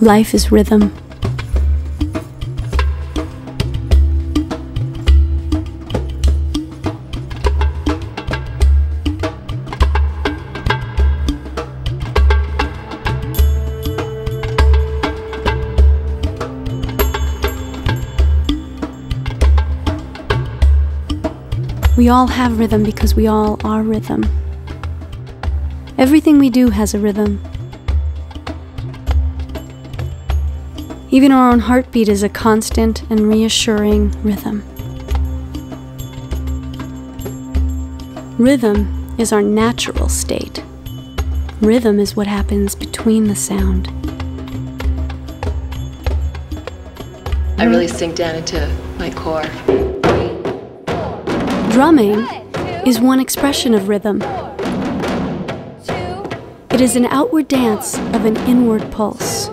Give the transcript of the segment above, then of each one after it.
Life is rhythm. We all have rhythm because we all are rhythm. Everything we do has a rhythm. Even our own heartbeat is a constant and reassuring rhythm. Rhythm is our natural state. Rhythm is what happens between the sound. I really sink down into my core. Drumming is one expression of rhythm. It is an outward dance of an inward pulse.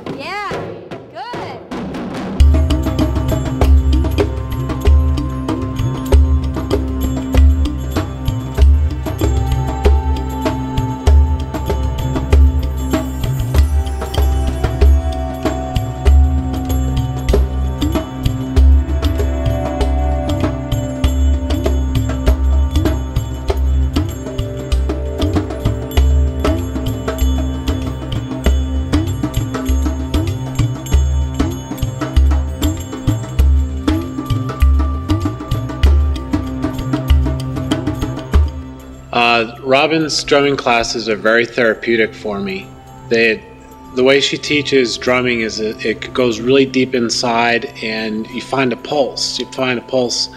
Robin's drumming classes are very therapeutic for me. The way she teaches drumming is it goes really deep inside, and you find a pulse. You find a pulse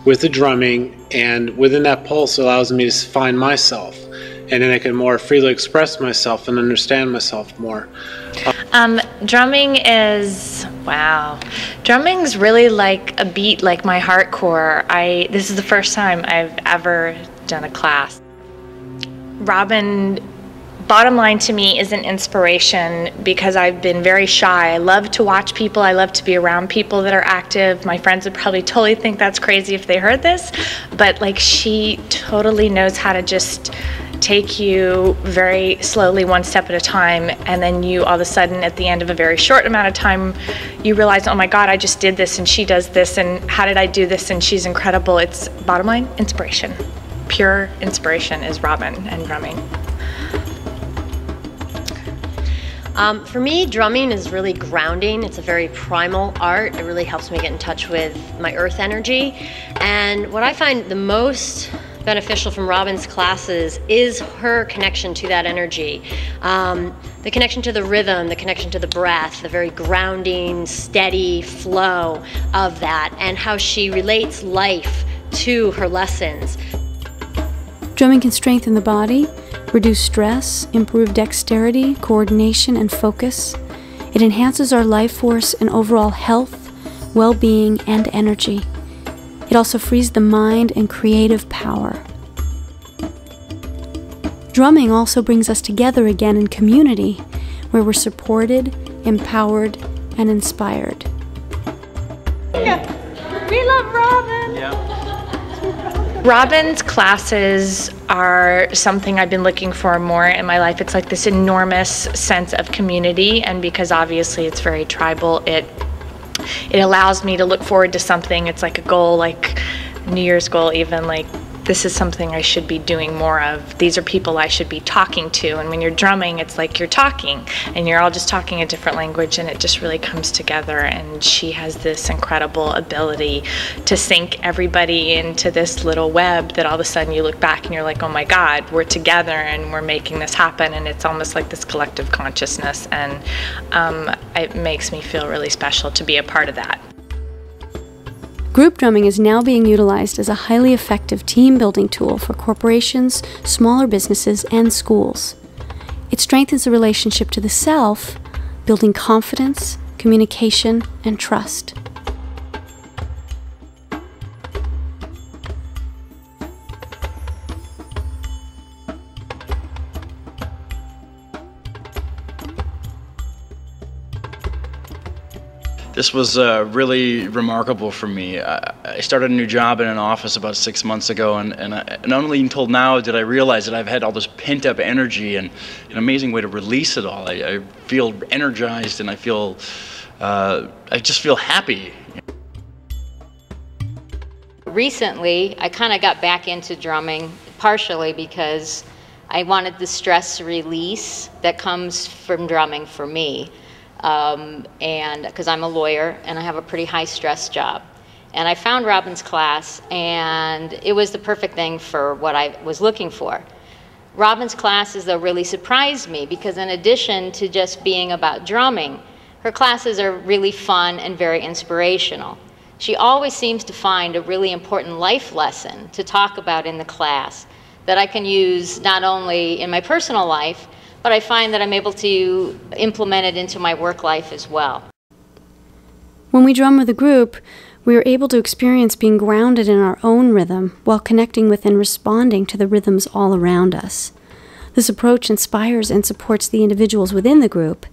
with the drumming, and within that pulse allows me to find myself, and then I can more freely express myself and understand myself more. Drumming is, wow. Drumming's really like a beat, like my hardcore. This is the first time I've ever done a class. Robin, bottom line to me, is an inspiration because I've been very shy. I love to watch people. I love to be around people that are active. My friends would probably totally think that's crazy if they heard this, but like, she totally knows how to just take you very slowly, one step at a time, and then you all of a sudden at the end of a very short amount of time you realize, oh my god, I just did this and she does this, and how did I do this, and she's incredible. It's bottom line, inspiration. Pure inspiration is Robin and drumming. For me, drumming is really grounding. It's a very primal art. It really helps me get in touch with my earth energy. And what I find the most beneficial from Robin's classes is her connection to that energy. The connection to the rhythm, the connection to the breath, the very grounding, steady flow of that, and how she relates life to her lessons. Drumming can strengthen the body, reduce stress, improve dexterity, coordination, and focus. It enhances our life force and overall health, well-being, and energy. It also frees the mind and creative power. Drumming also brings us together again in community, where we're supported, empowered, and inspired. We love Robin! Yeah. Robin's classes are something I've been looking for more in my life. It's like this enormous sense of community, and because obviously it's very tribal, it allows me to look forward to something. It's like a goal, like New Year's goal even, like this is something I should be doing more of. These are people I should be talking to. And when you're drumming, it's like you're talking and you're all just talking a different language, and it just really comes together. And she has this incredible ability to sync everybody into this little web that all of a sudden you look back and you're like, oh my God, we're together and we're making this happen. And it's almost like this collective consciousness. And it makes me feel really special to be a part of that. Group drumming is now being utilized as a highly effective team-building tool for corporations, smaller businesses, and schools. It strengthens the relationship to the self, building confidence, communication, and trust. This This was really remarkable for me. I started a new job in an office about 6 months ago, and not only until now did I realize that I've had all this pent-up energy and an amazing way to release it all. I feel energized, and I just feel happy. Recently, I kind of got back into drumming, partially because I wanted the stress release that comes from drumming for me. And because I'm a lawyer and I have a pretty high stress job. And I found Robin's class, and it was the perfect thing for what I was looking for. Robin's classes, though, really surprised me because in addition to just being about drumming, her classes are really fun and very inspirational. She always seems to find a really important life lesson to talk about in the class that I can use not only in my personal life, but I find that I'm able to implement it into my work life as well. When we drum with a group, we are able to experience being grounded in our own rhythm while connecting with and responding to the rhythms all around us. This approach inspires and supports the individuals within the group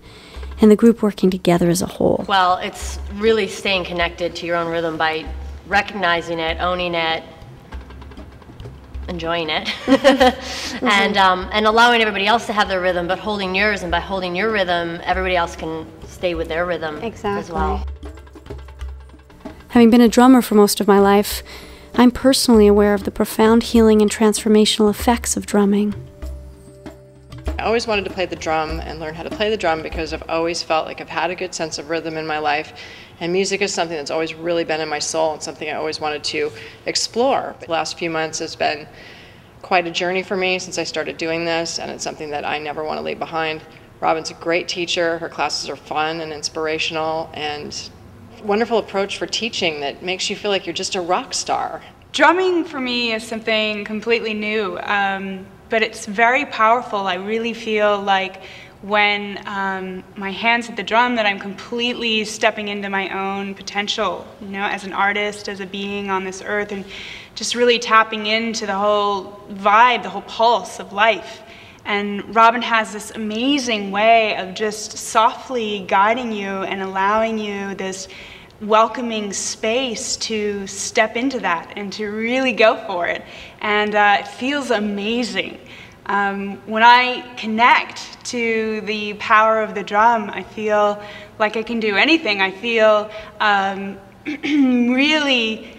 and the group working together as a whole. Well, it's really staying connected to your own rhythm by recognizing it, owning it, enjoying it, and allowing everybody else to have their rhythm, but holding yours, and by holding your rhythm, everybody else can stay with their rhythm as well. Having been a drummer for most of my life, I'm personally aware of the profound healing and transformational effects of drumming. I always wanted to play the drum and learn how to play the drum because I've always felt like I've had a good sense of rhythm in my life, and music is something that's always really been in my soul and something I always wanted to explore. The last few months has been quite a journey for me since I started doing this, and it's something that I never want to leave behind. Robin's a great teacher. Her classes are fun and inspirational, and wonderful approach for teaching that makes you feel like you're just a rock star. Drumming for me is something completely new, but it's very powerful. I really feel like when my hands hit the drum that I'm completely stepping into my own potential, you know, as an artist, as a being on this earth, and just really tapping into the whole vibe, the whole pulse of life. And Robin has this amazing way of just softly guiding you and allowing you this welcoming space to step into that and to really go for it. And it feels amazing. When I connect to the power of the drum, I feel like I can do anything. I feel really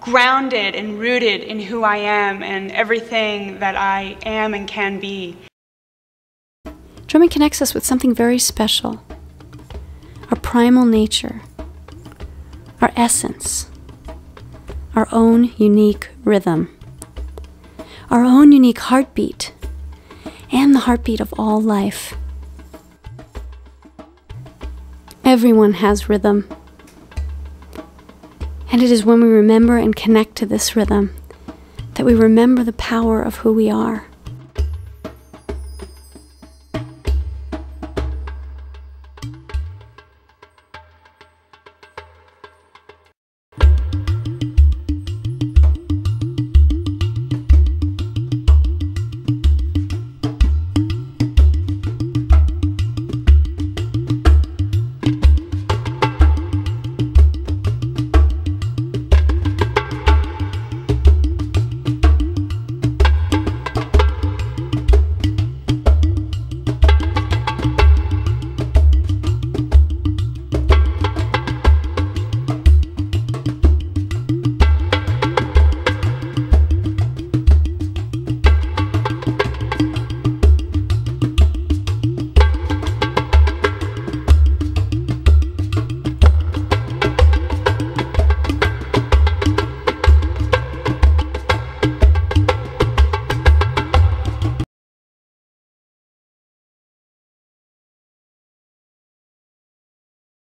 grounded and rooted in who I am and everything that I am and can be. Drumming connects us with something very special, our primal nature, our essence, our own unique rhythm, our own unique heartbeat, and the heartbeat of all life. Everyone has rhythm. And it is when we remember and connect to this rhythm that we remember the power of who we are.